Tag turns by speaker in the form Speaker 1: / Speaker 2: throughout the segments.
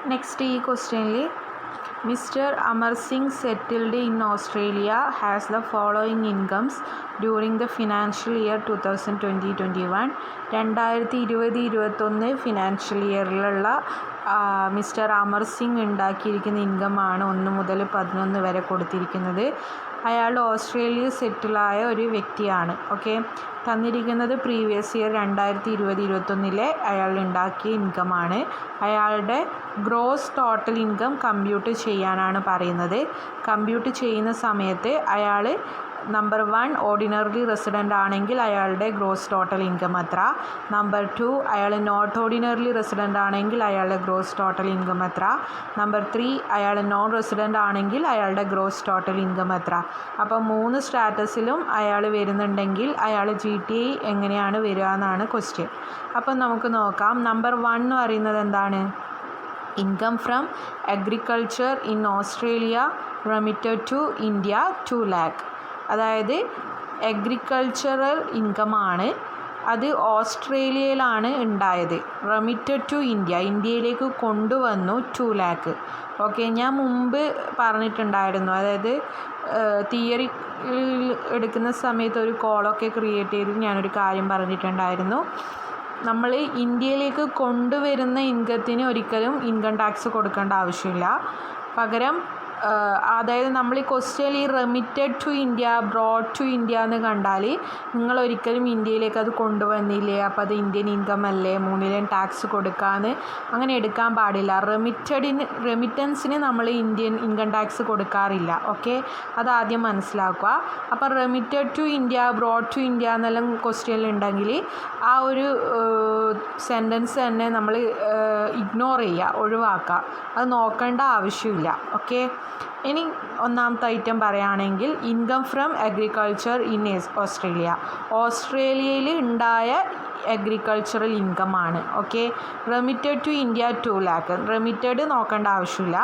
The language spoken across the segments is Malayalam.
Speaker 1: Next question, Mr. Amar Singh settled in Australia has the following incomes during the financial year 2020-21. 2020-21 financial ഇയറിലുള്ള മിസ്റ്റർ അമർ സിംഗ് ഉണ്ടാക്കിയിരിക്കുന്ന ഇൻകമാണ് 1 മുതൽ 11 വരെ കൊടുത്തിരിക്കുന്നത്. അയാൾ ഓസ്ട്രേലിയയിൽ സെറ്റിലായ ഒരു വ്യക്തിയാണ്. ഓക്കെ, തന്നിരിക്കുന്നത് പ്രീവിയസ് ഇയർ 2020-21 അയാൾ ഉണ്ടാക്കിയ ഇൻകമാണ്. അയാളുടെ ഗ്രോസ് ടോട്ടൽ ഇൻകം കമ്പ്യൂട്ട് ചെയ്യാനാണ് പറയുന്നത്. കമ്പ്യൂട്ട് ചെയ്യുന്ന സമയത്ത് അയാൾ നമ്പർ 1 ഓർഡിനറി റെസിഡൻ്റ് ആണെങ്കിൽ അയാളുടെ ഗ്രോസ് ടോട്ടൽ ഇൻകം എത്ര, നമ്പർ 2 അയാൾ നോട്ട് ഓർഡിനറി റെസിഡൻ്റ് ആണെങ്കിൽ അയാളുടെ ഗ്രോസ് ടോട്ടൽ ഇൻകം എത്ര, നമ്പർ 3 അയാൾ നോൺ റെസിഡൻ്റ് ആണെങ്കിൽ അയാളുടെ ഗ്രോസ് ടോട്ടൽ ഇൻകം എത്ര. അപ്പോൾ 3 സ്റ്റാറ്റസിലും അയാൾ വരുന്നുണ്ടെങ്കിൽ അയാൾ GTI എങ്ങനെയാണ് വരിക എന്നാണ് ക്വസ്റ്റ്യൻ. അപ്പം നമുക്ക് നോക്കാം. നമ്പർ 1 എന്ന് പറയുന്നത് എന്താണ്? Income from agriculture in Australia remitted to India 2 lakh. അതായത് അഗ്രികൾച്ചറൽ ഇൻകമാണ്. അത് ഓസ്ട്രേലിയയിലാണ് ഉണ്ടായത്. റെമിറ്റഡ് ടു ഇന്ത്യയിലേക്ക് കൊണ്ടുവന്നു 2 lakh. ഓക്കെ, ഞാൻ മുമ്പ് പറഞ്ഞിട്ടുണ്ടായിരുന്നു. അതായത് തിയറി എടുക്കുന്ന സമയത്ത് ഒരു കോളൊക്കെ ക്രിയേറ്റ് ചെയ്ത് ഞാനൊരു കാര്യം പറഞ്ഞിട്ടുണ്ടായിരുന്നു. നമ്മൾ ഇന്ത്യയിലേക്ക് കൊണ്ടുവരുന്ന ഇൻകത്തിന് ഒരിക്കലും ഇൻകം ടാക്സ് കൊടുക്കേണ്ട ആവശ്യമില്ല. പകരം അതായത് നമ്മൾ ഈ ക്വസ്റ്റ്യനിൽ ഈ remitted to India, brought to India എന്ന് കണ്ടാൽ നിങ്ങൾ ഒരിക്കലും ഇന്ത്യയിലേക്ക് അത് കൊണ്ടുവന്നില്ലേ, അപ്പോൾ അത് ഇന്ത്യൻ ഇൻകം അല്ലേ, 3 ടാക്സ് കൊടുക്കാമെന്ന് അങ്ങനെ എടുക്കാൻ പാടില്ല. റെമിറ്റൻസിന് നമ്മൾ ഇന്ത്യൻ ഇൻകം ടാക്സ് കൊടുക്കാറില്ല. ഓക്കെ, അതാദ്യം മനസ്സിലാക്കുക. അപ്പോൾ remitted to India, brought to India എന്നെല്ലാം ക്വസ്റ്റ്യനിൽ ഉണ്ടെങ്കിൽ ആ ഒരു സെൻറ്റൻസ് തന്നെ നമ്മൾ ഇഗ്നോർ ചെയ്യുക, ഒഴിവാക്കുക. അത് നോക്കേണ്ട ആവശ്യമില്ല. ഓക്കെ, ഇനി ഒന്നാമത്തെ ഐറ്റം പറയുകയാണെങ്കിൽ income from agriculture in Australia. ഓസ്ട്രേലിയയിൽ ഉണ്ടായ അഗ്രികൾച്ചറൽ ഇൻകമാണ്. Okay, remitted to India 2 lakh. Remitted നോക്കേണ്ട ആവശ്യമില്ല,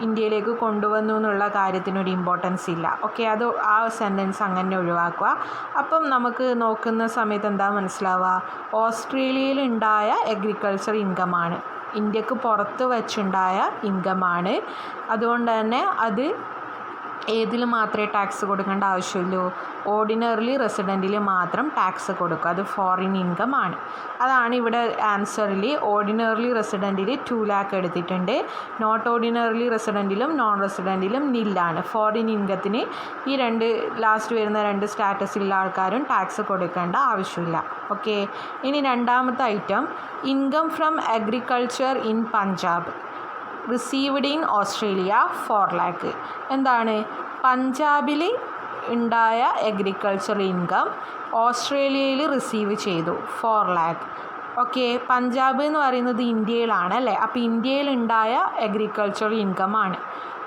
Speaker 1: ഇന്ത്യയിലേക്ക് കൊണ്ടുവന്നു എന്നുള്ള കാര്യത്തിനൊരു ഇമ്പോർട്ടൻസ് ഇല്ല. ഓക്കെ, അത് ആ സെൻറ്റൻസ് അങ്ങനെ ഒഴിവാക്കുക. അപ്പം നമുക്ക് നോക്കുന്ന സമയത്ത് എന്താ മനസ്സിലാവുക? ഓസ്ട്രേലിയയിൽ ഉണ്ടായ അഗ്രികൾച്ചർ ഇൻകമാണ്, ഇന്ത്യക്ക് പുറത്ത് വെച്ചുണ്ടായ ഇൻകമാണ്. അതുകൊണ്ട് തന്നെ അത് ഏതിൽ മാത്രമേ ടാക്സ് കൊടുക്കേണ്ട ആവശ്യമുള്ളൂ? ഓർഡിനറി റെസിഡൻറ്റിൽ മാത്രം ടാക്സ് കൊടുക്കുക. അത് ഫോറിൻ ഇൻകം ആണ്. അതാണ് ഇവിടെ ആൻസറിൽ ഓർഡിനറി റെസിഡൻറ്റിൽ 2 lakh എടുത്തിട്ടുണ്ട്. നോട്ട് ഓർഡിനറി റെസിഡൻറ്റിലും നോൺ റെസിഡൻറ്റിലും നില്ലാണ്. ഫോറിൻ ഇൻകത്തിന് ഈ ലാസ്റ്റ് വരുന്ന 2 സ്റ്റാറ്റസിലുള്ള ആൾക്കാരും ടാക്സ് കൊടുക്കേണ്ട ആവശ്യമില്ല. ഓക്കെ, ഇനി രണ്ടാമത്തെ item income from agriculture in Punjab received in Australia 4 lakh. എന്താണ്? പഞ്ചാബിൽ ഉണ്ടായ അഗ്രികൾച്ചർ ഇൻകം ഓസ്ട്രേലിയയിൽ റിസീവ് ചെയ്തു 4 lakh. ഓക്കെ, പഞ്ചാബ് എന്ന് പറയുന്നത് ഇന്ത്യയിലാണ് അല്ലേ? അപ്പോൾ ഇന്ത്യയിൽ ഉണ്ടായ അഗ്രികൾച്ചർ ഇൻകമാണ്.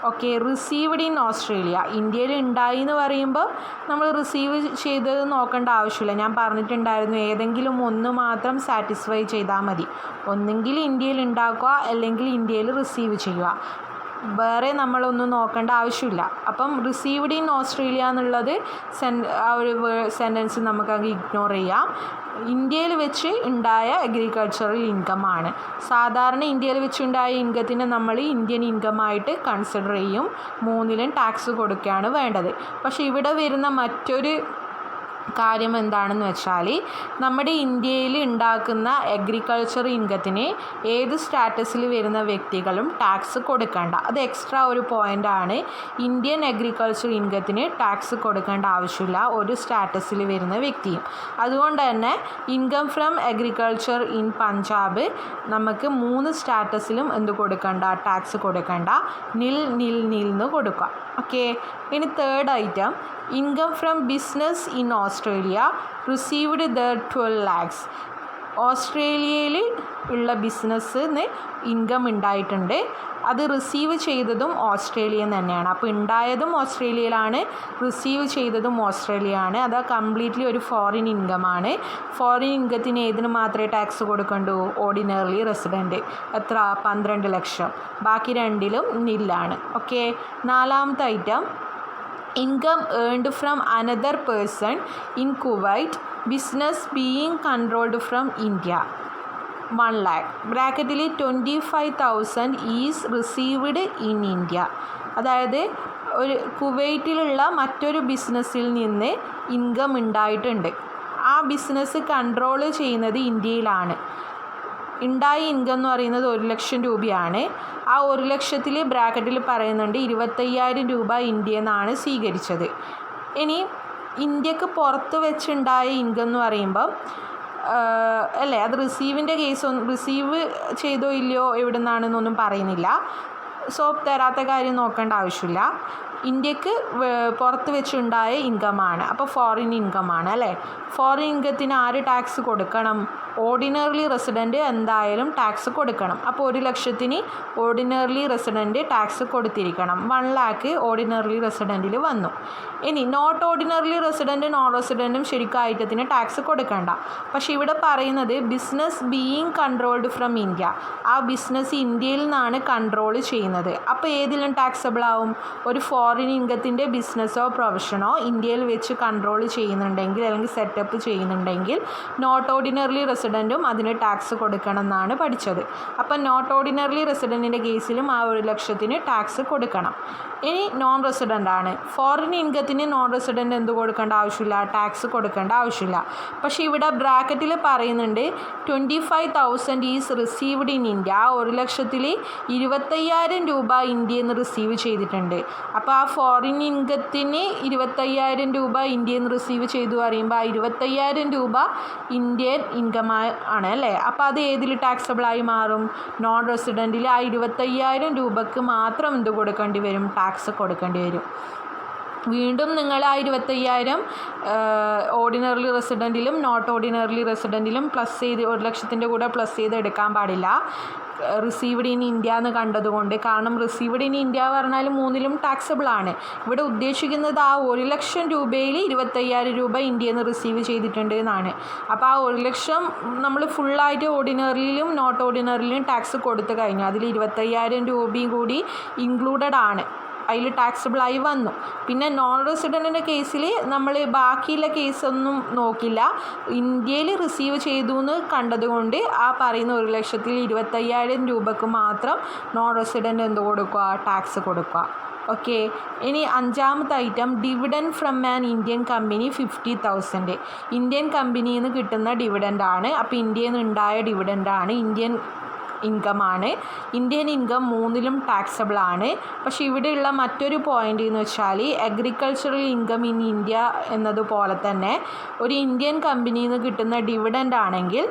Speaker 1: Okay, received in Australia. ഇന്ത്യയിൽ ഉണ്ടായി എന്ന് പറയുമ്പോൾ നമ്മൾ റിസീവ് ചെയ്തത് നോക്കേണ്ട ആവശ്യമില്ല. ഞാൻ പറഞ്ഞിട്ടുണ്ടായിരുന്നു, ഏതെങ്കിലും ഒന്ന് മാത്രം സാറ്റിസ്ഫൈ ചെയ്താൽ മതി. ഒന്നെങ്കിൽ ഇന്ത്യയിൽ ഉണ്ടാക്കുക, അല്ലെങ്കിൽ ഇന്ത്യയിൽ റിസീവ് ചെയ്യുക. വേറെ നമ്മളൊന്നും നോക്കേണ്ട ആവശ്യമില്ല. അപ്പം റിസീവ്ഡ് ഇൻ ഓസ്ട്രേലിയ എന്നുള്ളത് ആ ഒരു സെൻറ്റൻസ് നമുക്കങ്ങ് ഇഗ്നോർ ചെയ്യാം. ഇന്ത്യയിൽ വെച്ച് ഉണ്ടായ അഗ്രികൾച്ചറൽ ഇൻകമാണ്. സാധാരണ ഇന്ത്യയിൽ വെച്ചുണ്ടായ ഇൻകത്തിന് നമ്മൾ ഇന്ത്യൻ ഇൻകമായിട്ട് കൺസിഡർ ചെയ്യും. 3 ടാക്സ് കൊടുക്കുകയാണ് വേണ്ടത്. പക്ഷേ ഇവിടെ വരുന്ന മറ്റൊരു കാര്യം എന്താണെന്ന് വെച്ചാൽ നമ്മുടെ ഇന്ത്യയിൽ ഉണ്ടാക്കുന്ന അഗ്രികൾച്ചർ ഇൻകത്തിന് ഏത് സ്റ്റാറ്റസിൽ വരുന്ന വ്യക്തികളും ടാക്സ് കൊടുക്കേണ്ട. അത് എക്സ്ട്രാ ഒരു പോയിൻ്റാണ്. ഇന്ത്യൻ അഗ്രികൾച്ചർ ഇൻകത്തിന് ടാക്സ് കൊടുക്കേണ്ട ആവശ്യമില്ല ഒരു സ്റ്റാറ്റസിൽ വരുന്ന വ്യക്തിയും. അതുകൊണ്ട് തന്നെ income from agriculture in Punjab നമുക്ക് 3 സ്റ്റാറ്റസിലും എന്ത് കൊടുക്കണ്ട? ടാക്സ് കൊടുക്കണ്ട. നിൽ എന്ന് കൊടുക്കുക. ഓക്കെ, ഇനി third item income from business in Australia received the 12 lakhs. ഓസ്ട്രേലിയയിൽ ഉള്ള ബിസിനസ്സിന് ഇൻകം ഉണ്ടായിട്ടുണ്ട്. അത് റിസീവ് ചെയ്തതും ഓസ്ട്രേലിയൻ തന്നെയാണ്. അപ്പോൾ ഉണ്ടായതും ഓസ്ട്രേലിയയിലാണ്, റിസീവ് ചെയ്തതും ഓസ്ട്രേലിയയാണ്. അത് കംപ്ലീറ്റ്ലി ഒരു ഫോറിൻ ഇൻകമാണ്. ഫോറിൻ ഇൻകത്തിന് ഏതിന് മാത്രമേ ടാക്സ് കൊടുക്കണ്ടൂ? Ordinary resident. എത്ര? 12 ലക്ഷം. ബാക്കി 2ലും നില്ലാണ്. ഓക്കെ, നാലാമത്തെ item income earned from another person in Kuwait business being controlled from India. 1 lakh ബ്രാക്കറ്റിൽ 25,000 ഈസ് റിസീവ്ഡ് ഇൻ ഇന്ത്യ. അതായത് ഒരു കുവൈറ്റിലുള്ള മറ്റൊരു ബിസിനസ്സിൽ നിന്ന് ഇൻകം ഉണ്ടായിട്ടുണ്ട്. ആ ബിസിനസ് കൺട്രോൾ ചെയ്യുന്നത് ഇന്ത്യയിലാണ്. ഉണ്ടായ ഇൻകം എന്ന് പറയുന്നത് 1 ലക്ഷം രൂപയാണ്. ആ 1 ലക്ഷത്തിൽ ബ്രാക്കറ്റിൽ പറയുന്നുണ്ട് 25,000 രൂപ ഇന്ത്യയിൽ നിന്നാണ് സ്വീകരിച്ചത്. ഇനി ഇന്ത്യക്ക് പുറത്ത് വെച്ചുണ്ടായ ഇൻകം എന്ന് പറയുമ്പം അല്ലേ, അത് റിസീവിൻ്റെ റിസീവ് ചെയ്തോ ഇല്ലയോ എവിടെ നിന്നാണെന്നൊന്നും പറയുന്നില്ല. സോ തരാത്ത കാര്യം നോക്കേണ്ട ആവശ്യമില്ല. ഇന്ത്യക്ക് പുറത്ത് വെച്ചുണ്ടായ ഇൻകമാണ്. അപ്പോൾ ഫോറിൻ ഇൻകമാണ് അല്ലേ. ഫോറിൻ ഇൻകത്തിന് ആര് ടാക്സ് കൊടുക്കണം? ഓർഡിനറി റെസിഡൻറ്റ് എന്തായാലും ടാക്സ് കൊടുക്കണം. അപ്പോൾ 1 ലക്ഷത്തിന് ഓർഡിനറി റെസിഡൻറ്റ് ടാക്സ് കൊടുത്തിരിക്കണം. 1 lakh ഓർഡിനറി റെസിഡൻറ്റിൽ വന്നു. ഇനി നോട്ട് ഓർഡിനറി റെസിഡൻറ്റ് നോൺ റെസിഡൻറ്റും ശരിക്കും ഐറ്റത്തിന് ടാക്സ് കൊടുക്കണ്ട. പക്ഷേ ഇവിടെ പറയുന്നത് business being controlled from India. ആ ബിസിനസ് ഇന്ത്യയിൽ നിന്നാണ് കൺട്രോൾ ചെയ്യുന്നത്. അപ്പോൾ ഏതിലും ടാക്സബിൾ ആവും? ഒരു ഫോറിൻ ഇൻകത്തിൻ്റെ ബിസിനസ്സോ പ്രൊഫഷനോ ഇന്ത്യയിൽ വെച്ച് കൺട്രോൾ ചെയ്യുന്നുണ്ടെങ്കിൽ അല്ലെങ്കിൽ സെറ്റപ്പ് ചെയ്യുന്നുണ്ടെങ്കിൽ നോട്ട് ഓർഡിനറി റെസിഡൻറ്റും അതിന് ടാക്സ് കൊടുക്കണം എന്നാണ് പഠിച്ചത്. അപ്പം നോട്ട് ഓർഡിനറി റെസിഡൻറ്റിൻ്റെ കേസിലും ആ 1 ലക്ഷത്തിന് ടാക്സ് കൊടുക്കണം. ഇനി നോൺ റെസിഡൻ്റ് ആണ്. ഫോറിൻ ഇൻകത്തിന് നോൺ റെസിഡൻറ്റ് എന്ത് കൊടുക്കേണ്ട ആവശ്യമില്ല? ടാക്സ് കൊടുക്കേണ്ട ആവശ്യമില്ല. പക്ഷേ ഇവിടെ ബ്രാക്കറ്റിൽ പറയുന്നുണ്ട് 25,000 ഈസ് റിസീവ്ഡ് ഇൻ ഇന്ത്യ. ആ 1 ലക്ഷത്തിൽ 25,000 രൂപ ഇന്ത്യയിൽ നിന്ന് റിസീവ് ചെയ്തിട്ടുണ്ട്. അപ്പോൾ ആ ഫോറിൻ ഇൻകത്തിന് 25,000 രൂപ ഇന്ത്യയിൽ നിന്ന് റിസീവ് ചെയ്തു പറയുമ്പോൾ ആ 25,000 രൂപ ഇന്ത്യൻ ഇൻകം ആണ് അല്ലേ. അപ്പോൾ അത് ഏതിൽ ടാക്സബിളായി മാറും? നോൺ റെസിഡൻറ്റിൽ ആ 25,000 രൂപക്ക് മാത്രം എന്ത് കൊടുക്കേണ്ടി വരും? ടാക്സ് കൊടുക്കേണ്ടി വരും. വീണ്ടും നിങ്ങൾ ആ 25,000 ഓർഡിനറി റെസിഡൻറ്റിലും നോട്ട് ഓർഡിനറി റെസിഡൻറ്റിലും പ്ലസ് ചെയ്ത് 1 ലക്ഷത്തിൻ്റെ കൂടെ പ്ലസ് ചെയ്ത് എടുക്കാൻ പാടില്ല. റിസീവ്ഡ് ഇൻ ഇന്ത്യ എന്ന് കണ്ടതുകൊണ്ട്. കാരണം റിസീവ്ഡ് ഇൻ ഇന്ത്യ പറഞ്ഞാൽ 3ലും ടാക്സബിൾ ആണ്. ഇവിടെ ഉദ്ദേശിക്കുന്നത് ആ 1 ലക്ഷം രൂപയിൽ 25,000 രൂപ ഇന്ത്യയിൽ നിന്ന് റിസീവ് ചെയ്തിട്ടുണ്ട് എന്നാണ്. അപ്പോൾ ആ 1 ലക്ഷം നമ്മൾ ഫുള്ളായിട്ട് ഓർഡിനറിയിലും നോട്ട് ഓർഡിനറിയിലും ടാക്സ് കൊടുത്തു കഴിഞ്ഞു. അതിൽ 25,000 രൂപയും കൂടി ഇൻക്ലൂഡഡ് ആണ്. അതിൽ ടാക്സബിളായി വന്നു. പിന്നെ നോൺ റെസിഡൻറ്റിൻ്റെ കേസിൽ നമ്മൾ ബാക്കിയുള്ള കേസൊന്നും നോക്കില്ല. ഇന്ത്യയിൽ റിസീവ് ചെയ്തു എന്ന് കണ്ടതുകൊണ്ട് ആ പറയുന്ന 1 ലക്ഷത്തിൽ 25,000 രൂപക്ക് മാത്രം നോൺ റെസിഡൻറ്റ് എന്ത് കൊടുക്കുക? ടാക്സ് കൊടുക്കുക. ഓക്കെ. ഇനി 5ാമത്തെ item dividend from an Indian company 50,000. Indian കമ്പനിയിൽ നിന്ന് കിട്ടുന്ന ഡിവിഡൻ്റാണ്. അപ്പോൾ ഇന്ത്യയിൽ നിന്ന് ഉണ്ടായ ഡിവിഡൻ്റാണ്. ഇന്ത്യൻ ഇൻകമാണ്. ഇന്ത്യൻ ഇൻകം 3ലും ടാക്സബിൾ ആണ്. പക്ഷേ ഇവിടെയുള്ള മറ്റൊരു പോയിൻ്റ് എന്ന് വെച്ചാൽ അഗ്രികൾച്ചറൽ ഇൻകം ഇൻ ഇന്ത്യ എന്നതുപോലെ തന്നെ ഒരു ഇന്ത്യൻ കമ്പനിയിൽ നിന്ന് കിട്ടുന്ന ഡിവിഡൻ്റ് ആണെങ്കിൽ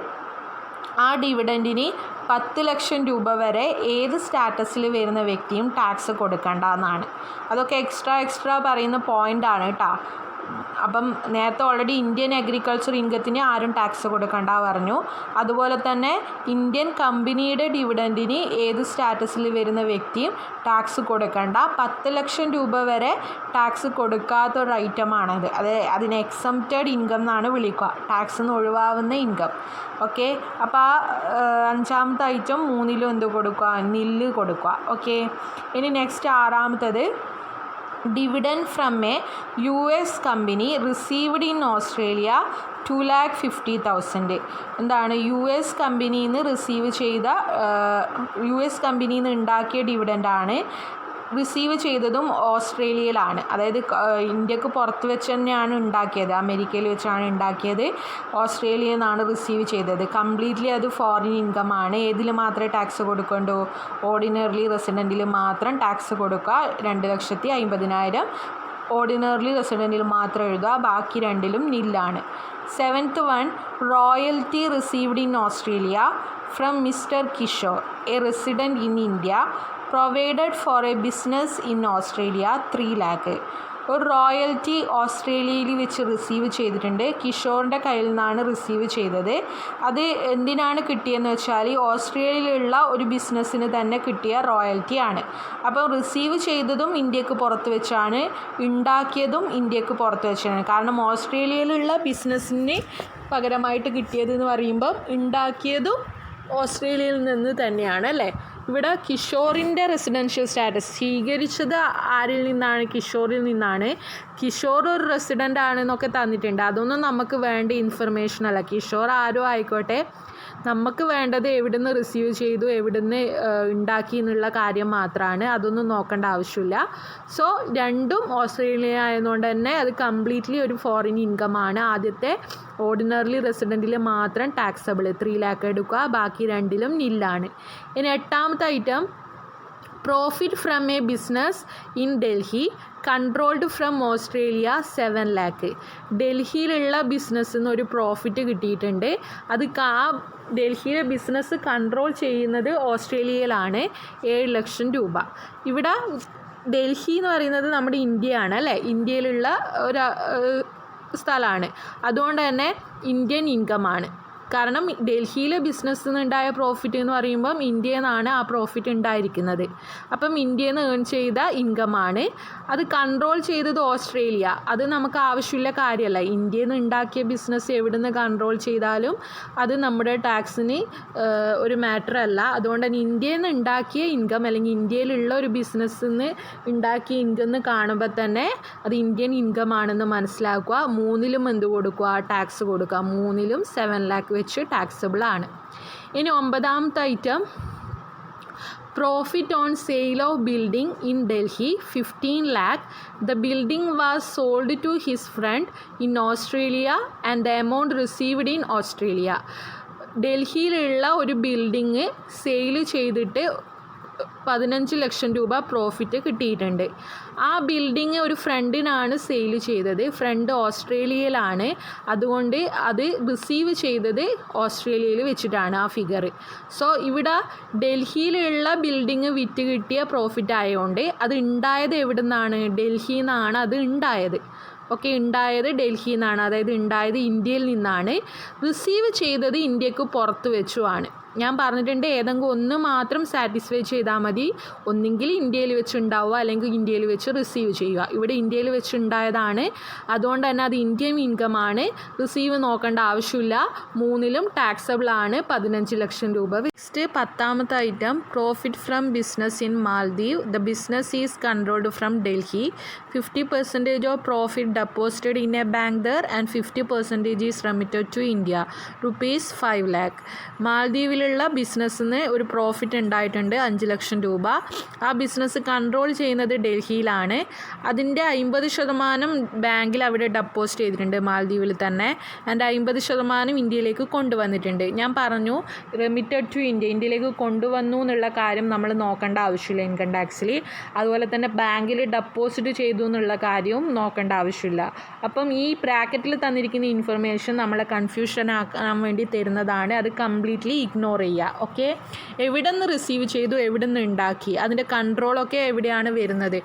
Speaker 1: ആ ഡിവിഡൻറ്റിന് 10 ലക്ഷം രൂപ വരെ ഏത് സ്റ്റാറ്റസിൽ വരുന്ന വ്യക്തിയും ടാക്സ് കൊടുക്കേണ്ട എന്നാണ്. അതൊക്കെ എക്സ്ട്രാ പറയുന്ന പോയിൻ്റാണ് കേട്ടോ. അപ്പം നേരത്തെ ഓൾറെഡി ഇന്ത്യൻ അഗ്രികൾച്ചർ ഇൻകത്തിന് ആരും ടാക്സ് കൊടുക്കണ്ട പറഞ്ഞു. അതുപോലെ തന്നെ ഇന്ത്യൻ കമ്പനിയുടെ ഡിവിഡൻറ്റിന് ഏത് സ്റ്റാറ്റസിൽ വരുന്ന വ്യക്തിയും ടാക്സ് കൊടുക്കണ്ട. 10 ലക്ഷം രൂപ വരെ ടാക്സ് കൊടുക്കാത്തൊരു ഐറ്റമാണത്. അതിനെ എക്സംപ്റ്റഡ് ഇൻകം എന്നാണ് വിളിക്കുക. ടാക്സിൽ നിന്ന് ഒഴിവാകുന്ന ഇൻകം. ഓക്കെ. അപ്പോൾ ആ 5ാമത്തെ ഐറ്റം 3ലും എന്ത് കൊടുക്കുക? നില്ല് കൊടുക്കുക. ഓക്കെ. ഇനി നെക്സ്റ്റ് 6ാമത്തത് dividend from a US company received in Australia 2,50,000. എന്താണ്? US കമ്പനിയിൽ നിന്ന് റിസീവ് ചെയ്ത US കമ്പനിയിൽ നിന്ന് ഉണ്ടാക്കിയ ഡിവിഡൻ്റാണ്. റിസീവ് ചെയ്തതും ഓസ്ട്രേലിയയിലാണ്. അതായത് ഇന്ത്യക്ക് പുറത്ത് വെച്ച് തന്നെയാണ് ഉണ്ടാക്കിയത്. അമേരിക്കയിൽ വെച്ചാണ് ഉണ്ടാക്കിയത്. ഓസ്ട്രേലിയയിൽ നിന്നാണ് റിസീവ് ചെയ്തത്. കംപ്ലീറ്റ്ലി അത് ഫോറിൻ ഇൻകമാണ്. ഏതിൽ മാത്രമേ ടാക്സ് കൊടുക്കണ്ടൂ? ഓർഡിനറി റെസിഡൻറ്റിൽ മാത്രം ടാക്സ് കൊടുക്കുക. 2,50,000 ഓർഡിനറി റെസിഡൻറ്റിൽ മാത്രം എഴുതുക. ബാക്കി 2ലും നില്ലാണ്. 7th one royalty received in Australia from Mr. Kishore, a resident in India, provided for a business in Australia 3 lakh. ഒരു റോയൽറ്റി ഓസ്ട്രേലിയയിൽ വെച്ച് റിസീവ് ചെയ്തിട്ടുണ്ട്. കിഷോറിൻ്റെ കയ്യിൽ നിന്നാണ് റിസീവ് ചെയ്തത്. അത് എന്തിനാണ് കിട്ടിയെന്ന് വെച്ചാൽ ഓസ്ട്രേലിയയിലുള്ള ഒരു ബിസിനസ്സിന് തന്നെ കിട്ടിയ റോയൽറ്റിയാണ്. അപ്പോൾ റിസീവ് ചെയ്തതും ഇന്ത്യക്ക് പുറത്ത് വെച്ചാണ്, ഉണ്ടാക്കിയതും ഇന്ത്യക്ക് പുറത്ത് വെച്ചാണ്. കാരണം ഓസ്ട്രേലിയയിലുള്ള ബിസിനസ്സിന് പകരമായിട്ട് കിട്ടിയതെന്ന് പറയുമ്പം ഉണ്ടാക്കിയതും ഓസ്ട്രേലിയയിൽ നിന്ന് തന്നെയാണ് അല്ലേ. ഇവിടെ കിഷോറിൻ്റെ റെസിഡൻഷ്യൽ സ്റ്റാറ്റസ് സ്വീകരിച്ചത് ആരിൽ നിന്നാണ്? കിഷോറിൽ നിന്നാണ്. കിഷോർ ഒരു റെസിഡൻ്റ് ആണെന്നൊക്കെ തന്നിട്ടുണ്ട്. അതൊന്നും നമുക്ക് വേണ്ട ഇൻഫർമേഷൻ അല്ല. കിഷോർ ആരോ ആയിക്കോട്ടെ, നമുക്ക് വേണ്ടത് എവിടുന്ന് റിസീവ് ചെയ്തു, എവിടുന്ന് ഉണ്ടാക്കി എന്നുള്ള കാര്യം മാത്രമാണ്. അതൊന്നും നോക്കേണ്ട ആവശ്യമില്ല. സോ രണ്ടും ഓസ്ട്രേലിയ ആയതുകൊണ്ട് തന്നെ അത് കംപ്ലീറ്റ്ലി ഒരു ഫോറിൻ ഇൻകമാണ്. ആദ്യത്തെ ഓർഡിനറി റെസിഡൻറ്റിൽ മാത്രം ടാക്സബിൾ 3 lakh എടുക്കുക, ബാക്കി രണ്ടിലും നില്ലാണ്. ഇനി 8ാമത്തെ item, profit from a business in Delhi controlled from Australia 7 lakh. ഡൽഹിയിലുള്ള ബിസിനസ്സിൽ നിന്ന് ഒരു പ്രോഫിറ്റ് കിട്ടിയിട്ടുണ്ട്. അത് ഡൽഹിയിലെ ബിസിനസ് കൺട്രോൾ ചെയ്യുന്നത് ഓസ്ട്രേലിയയിലാണ്. 7 ലക്ഷം രൂപ. ഇവിടെ ഡൽഹി എന്ന് പറയുന്നത് നമ്മുടെ ഇന്ത്യയാണ് അല്ലേ, ഇന്ത്യയിലുള്ള ഒരു സ്ഥലമാണ്. അതുകൊണ്ട് തന്നെ ഇന്ത്യൻ ഇൻകമാണ്. കാരണം ഡൽഹിയിലെ ബിസിനസ്സിൽ നിന്നുണ്ടായ പ്രോഫിറ്റ് എന്ന് പറയുമ്പം ഇന്ത്യയിൽ നിന്നാണ് ആ പ്രോഫിറ്റ് ഉണ്ടായിരിക്കുന്നത്. അപ്പം ഇന്ത്യയിൽ നിന്ന് ഏൺ ചെയ്ത ഇൻകമാണ്. അത് കൺട്രോൾ ചെയ്തത് ഓസ്ട്രേലിയ. അത് നമുക്ക് ആവശ്യമുള്ള കാര്യമല്ല. ഇന്ത്യയിൽ നിന്ന് ഉണ്ടാക്കിയ ബിസിനസ് എവിടെ നിന്ന് കൺട്രോൾ ചെയ്താലും അത് നമ്മുടെ ടാക്സിന് ഒരു മാറ്റർ അല്ല. അതുകൊണ്ട് തന്നെ ഇന്ത്യയിൽ നിന്ന് ഉണ്ടാക്കിയ ഇൻകം അല്ലെങ്കിൽ ഇന്ത്യയിലുള്ള ഒരു ബിസിനസ്സിൽ നിന്ന് ഉണ്ടാക്കിയ ഇൻകം എന്ന് കാണുമ്പോൾ തന്നെ അത് ഇന്ത്യൻ ഇൻകം ആണെന്ന് മനസ്സിലാക്കുക. 3ലും എന്ത് കൊടുക്കുക, ടാക്സ് കൊടുക്കുക. 3ലും 7 lakh വെച്ച് ടാക്സബിൾ ആണ്. ഇനി 9ാമത്തെ item, profit on sale of building in Delhi 15 lakh. The building was sold to his friend in Australia and the amount received in Australia. ഡൽഹിയിലുള്ള ഒരു ബിൽഡിങ് സെയിൽ ചെയ്തിട്ട് 15 ലക്ഷം രൂപ പ്രോഫിറ്റ് കിട്ടിയിട്ടുണ്ട്. ആ ബിൽഡിങ് ഒരു ഫ്രണ്ടിനാണ് സെയിൽ ചെയ്തത്. ഫ്രണ്ട് ഓസ്ട്രേലിയയിലാണ്. അതുകൊണ്ട് അത് റിസീവ് ചെയ്തത് ഓസ്ട്രേലിയയിൽ വെച്ചിട്ടാണ് ആ ഫിഗർ. സോ ഇവിടെ ഡൽഹിയിലുള്ള ബിൽഡിങ് വിറ്റ് കിട്ടിയ പ്രോഫിറ്റ് ആയതുകൊണ്ട് അത് ഉണ്ടായത് എവിടെ നിന്നാണ്, ഡൽഹിയിൽ നിന്നാണ് അത് ഉണ്ടായത്. ഓക്കെ, ഉണ്ടായത് ഡൽഹിയിൽ നിന്നാണ്, അതായത് ഉണ്ടായത് ഇന്ത്യയിൽ നിന്നാണ്. റിസീവ് ചെയ്തത് ഇന്ത്യക്ക് പുറത്ത് വെച്ചുമാണ്. ഞാൻ പറഞ്ഞിട്ടുണ്ട് ഏതെങ്കിലും ഒന്ന് മാത്രം സാറ്റിസ്ഫൈ ചെയ്താൽ മതി. ഒന്നെങ്കിൽ ഇന്ത്യയിൽ വെച്ചുണ്ടാവുക അല്ലെങ്കിൽ ഇന്ത്യയിൽ വെച്ച് റിസീവ് ചെയ്യുക. ഇവിടെ ഇന്ത്യയിൽ വെച്ചുണ്ടായതാണ്. അതുകൊണ്ട് തന്നെ അത് ഇന്ത്യൻ ഇൻകമാണ്. റിസീവ് നോക്കേണ്ട ആവശ്യമില്ല. 3ലും ടാക്സബിൾ ആണ്. 15 ലക്ഷം രൂപ. നെക്സ്റ്റ് 10ാമത്തെ item, profit from business in Maldive. The business is controlled from Delhi. 50% of profit deposited in a bank there and 50% is remitted to India. ₹5 lakh. മാൽദീവിൽ ബിസിനസ്സിന് ഒരു പ്രോഫിറ്റ് ഉണ്ടായിട്ടുണ്ട് 5 ലക്ഷം രൂപ. ആ ബിസിനസ് കൺട്രോൾ ചെയ്യുന്നത് ഡൽഹിയിലാണ്. അതിൻ്റെ 50% ബാങ്കിൽ അവിടെ ഡെപ്പോസിറ്റ് ചെയ്തിട്ടുണ്ട് മാൽദീവിൽ തന്നെ. ആൻഡ് 50% ഇന്ത്യയിലേക്ക് കൊണ്ടുവന്നിട്ടുണ്ട്. ഞാൻ പറഞ്ഞു റെമിറ്റഡ് ടു ഇന്ത്യ, ഇന്ത്യയിലേക്ക് കൊണ്ടുവന്നു എന്നുള്ള കാര്യം നമ്മൾ നോക്കേണ്ട ആവശ്യമില്ല ഇൻകം ടാക്സിൽ. അതുപോലെ തന്നെ ബാങ്കിൽ ഡെപ്പോസിറ്റ് ചെയ്തു എന്നുള്ള കാര്യവും നോക്കേണ്ട ആവശ്യമില്ല. അപ്പം ഈ ബ്രാക്കറ്റിൽ തന്നിരിക്കുന്ന ഇൻഫർമേഷൻ നമ്മളെ കൺഫ്യൂഷൻ ആക്കാൻ വേണ്ടി തരുന്നതാണ്. അത് കംപ്ലീറ്റ്ലി ഇഗ്നോർ ചെയ്യുക. ഓക്കെ, എവിടെ നിന്ന് റിസീവ് ചെയ്തു, എവിടെ നിന്ന് ഉണ്ടാക്കി, അതിൻ്റെ കൺട്രോളൊക്കെ എവിടെയാണ് വരുന്നത്,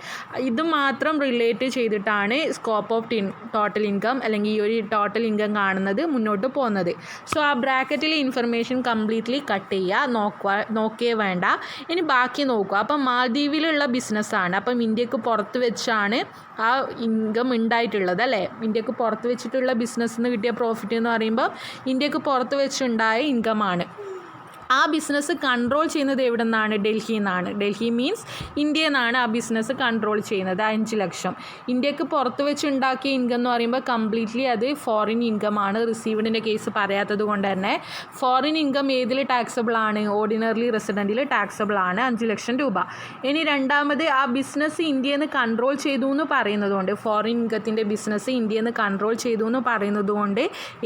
Speaker 1: ഇത് മാത്രം റിലേറ്റ് ചെയ്തിട്ടാണ് സ്കോപ്പ് ഓഫ് ടോട്ടൽ ഇൻകം അല്ലെങ്കിൽ ഈ ഒരു ടോട്ടൽ ഇൻകം കാണുന്നത് മുന്നോട്ട് പോകുന്നത്. സോ ആ ബ്രാക്കറ്റിലെ ഇൻഫർമേഷൻ കംപ്ലീറ്റ്ലി കട്ട് ചെയ്യുക, നോക്കേ വേണ്ട. ഇനി ബാക്കി നോക്കുക. അപ്പം മാൽദീവിലുള്ള ബിസിനസ്സാണ്. അപ്പം ഇന്ത്യക്ക് പുറത്ത് വെച്ചാണ് ആ ഇൻകം ഉണ്ടായിട്ടുള്ളത് അല്ലേ. ഇന്ത്യക്ക് പുറത്ത് വെച്ചിട്ടുള്ള ബിസിനസ്സിൽ നിന്ന് കിട്ടിയ പ്രോഫിറ്റ് എന്ന് പറയുമ്പോൾ ഇന്ത്യക്ക് പുറത്ത് വെച്ചുണ്ടായ ഇൻകമാണ്. ആ ബിസിനസ് കൺട്രോൾ ചെയ്യുന്നത് എവിടെ നിന്നാണ്, ഡൽഹിയിൽ നിന്നാണ്. ഡൽഹി മീൻസ് ഇന്ത്യയിൽ നിന്നാണ് ആ ബിസിനസ് കൺട്രോൾ ചെയ്യുന്നത്. 5 ലക്ഷം. ഇന്ത്യക്ക് പുറത്ത് വെച്ച് ഉണ്ടാക്കിയ ഇൻകം എന്ന് പറയുമ്പോൾ കംപ്ലീറ്റ്ലി അത് ഫോറിൻ ഇൻകമാണ്. റിസീവ്ഡിൻ്റെ കേസ് പറയാത്തത് കൊണ്ട് തന്നെ ഫോറിൻ ഇൻകം ഏതിൽ ടാക്സബിൾ ആണ്, ഓർഡിനറി റെസിഡൻറ്റിൽ ടാക്സബിൾ ആണ് 5 ലക്ഷം രൂപ. ഇനി രണ്ടാമത് ആ ബിസിനസ് ഇന്ത്യയിൽ നിന്ന് കൺട്രോൾ ചെയ്തു എന്ന് പറയുന്നതുകൊണ്ട്, ഫോറിൻ ഇൻകത്തിൻ്റെ ബിസിനസ് ഇന്ത്യയിൽ നിന്ന് കൺട്രോൾ ചെയ്തു എന്ന് പറയുന്നത് കൊണ്ട്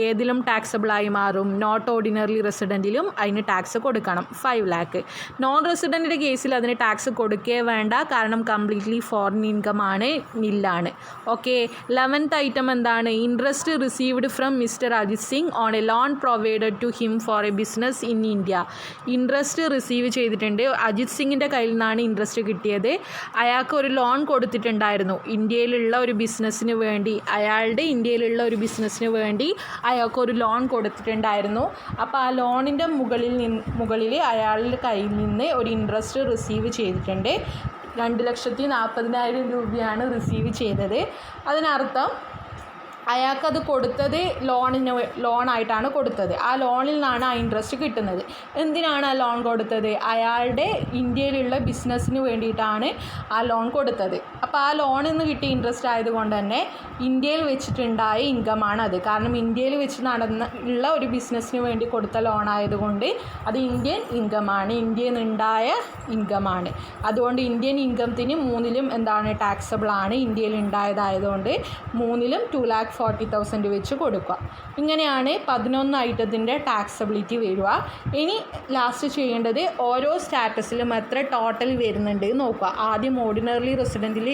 Speaker 1: ഏതിലും ടാക്സബിളായി മാറും, നോട്ട് ഓർഡിനറി റെസിഡൻറ്റിലും അതിന് ടാക്സ് കൊടുക്കണം 5 lakh. നോൺ റെസിഡൻറ്റിൻ്റെ കേസിൽ അതിന് ടാക്സ് കൊടുക്കേ വേണ്ട, കാരണം കംപ്ലീറ്റ്ലി ഫോറിൻ ഇൻകം ആണ്, നില്ലാണ്. ഓക്കെ, 11th ഐറ്റം എന്താണ്, interest received from mister Ajit Singh on a loan provided to him for a business in India. Interest receive ചെയ്തിട്ടുണ്ട്. അജിത് സിംഗിൻ്റെ കയ്യിൽ നിന്നാണ് ഇൻട്രസ്റ്റ് കിട്ടിയത്. അയാൾക്ക് ഒരു ലോൺ കൊടുത്തിട്ടുണ്ടായിരുന്നു ഇന്ത്യയിലുള്ള ഒരു ബിസിനസ്സിന് വേണ്ടി. അയാളുടെ ഇന്ത്യയിലുള്ള ഒരു ബിസിനസ്സിന് വേണ്ടി അയാൾക്കൊരു ലോൺ കൊടുത്തിട്ടുണ്ടായിരുന്നു. അപ്പോൾ ആ ലോണിൻ്റെ മുകളിൽ അയാളുടെ കയ്യിൽ നിന്ന് ഒരു ഇൻട്രസ്റ്റ് റിസീവ് ചെയ്തിട്ടുണ്ട്. 2,40,000 രൂപയാണ് റിസീവ് ചെയ്തത്. അതിനർത്ഥം അയാൾക്കത് കൊടുത്തത് ലോണായിട്ടാണ് കൊടുത്തത്. ആ ലോണിൽ നിന്നാണ് ആ ഇൻട്രസ്റ്റ് കിട്ടുന്നത്. എന്തിനാണ് ആ ലോൺ കൊടുത്തത്, അയാളുടെ ഇന്ത്യയിലുള്ള ബിസിനസ്സിന് വേണ്ടിയിട്ടാണ് ആ ലോൺ കൊടുത്തത്. അപ്പോൾ ആ ലോണിൽ നിന്ന് കിട്ടിയ ഇൻട്രസ്റ്റ് ആയതുകൊണ്ട് തന്നെ ഇന്ത്യയിൽ വെച്ചിട്ടുണ്ടായ ഇൻകമാണ് അത്. കാരണം ഇന്ത്യയിൽ വെച്ച് ഉള്ള ഒരു ബിസിനസ്സിന് വേണ്ടി കൊടുത്ത ലോൺ ആയതുകൊണ്ട് അത് ഇന്ത്യൻ ഇൻകമാണ്, ഇന്ത്യയിൽ നിന്നുണ്ടായ ഇൻകമാണ്. അതുകൊണ്ട് ഇന്ത്യൻ ഇൻകത്തിന് 3-ലും എന്താണ് ടാക്സബിൾ ആണ്. ഇന്ത്യയിൽ ഉണ്ടായതായതുകൊണ്ട് 3-ലും 2,40,000 വെച്ച് കൊടുക്കുക. ഇങ്ങനെയാണ് 11 ഐറ്റത്തിൻ്റെ ടാക്സബിലിറ്റി വരിക. ഇനി ലാസ്റ്റ് ചെയ്യേണ്ടത് ഓരോ സ്റ്റാറ്റസിലും എത്ര ടോട്ടൽ വരുന്നുണ്ട് നോക്കുക. ആദ്യം ഓർഡിനറി റെസിഡൻറ്റിൽ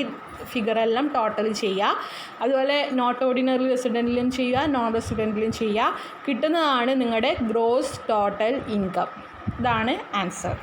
Speaker 1: ഫിഗറെല്ലാം ടോട്ടൽ ചെയ്യുക. അതുപോലെ നോട്ട് ഓർഡിനറി റെസിഡൻറ്റിലും ചെയ്യുക, നോൺ റെസിഡൻറ്റിലും ചെയ്യുക. കിട്ടുന്നതാണ് നിങ്ങളുടെ ഗ്രോസ് ടോട്ടൽ ഇൻകം. ഇതാണ് ആൻസർ.